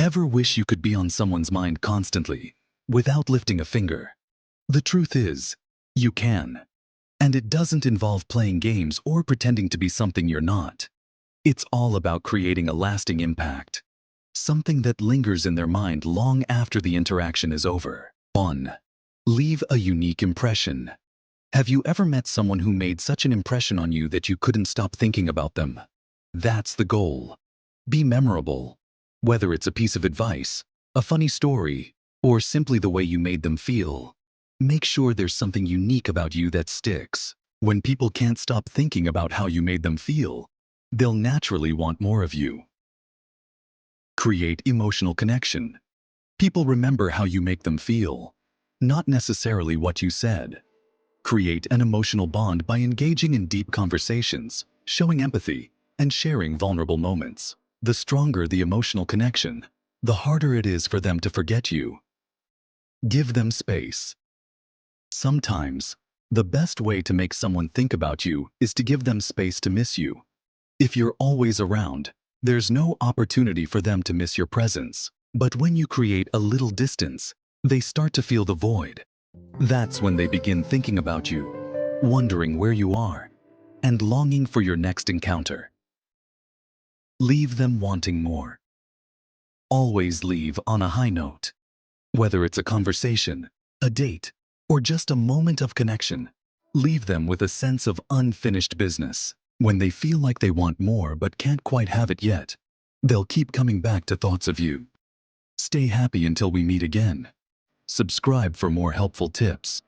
Ever wish you could be on someone's mind constantly, without lifting a finger? The truth is, you can. And it doesn't involve playing games or pretending to be something you're not. It's all about creating a lasting impact. Something that lingers in their mind long after the interaction is over. 1. Leave a unique impression. Have you ever met someone who made such an impression on you that you couldn't stop thinking about them? That's the goal. Be memorable. Whether it's a piece of advice, a funny story, or simply the way you made them feel, make sure there's something unique about you that sticks. When people can't stop thinking about how you made them feel, they'll naturally want more of you. Create emotional connection. People remember how you make them feel, not necessarily what you said. Create an emotional bond by engaging in deep conversations, showing empathy, and sharing vulnerable moments. The stronger the emotional connection, the harder it is for them to forget you. Give them space. Sometimes, the best way to make someone think about you is to give them space to miss you. If you're always around, there's no opportunity for them to miss your presence. But when you create a little distance, they start to feel the void. That's when they begin thinking about you, wondering where you are, and longing for your next encounter. Leave them wanting more. Always leave on a high note. Whether it's a conversation, a date, or just a moment of connection, leave them with a sense of unfinished business. When they feel like they want more but can't quite have it yet, they'll keep coming back to thoughts of you. Stay happy until we meet again. Subscribe for more helpful tips.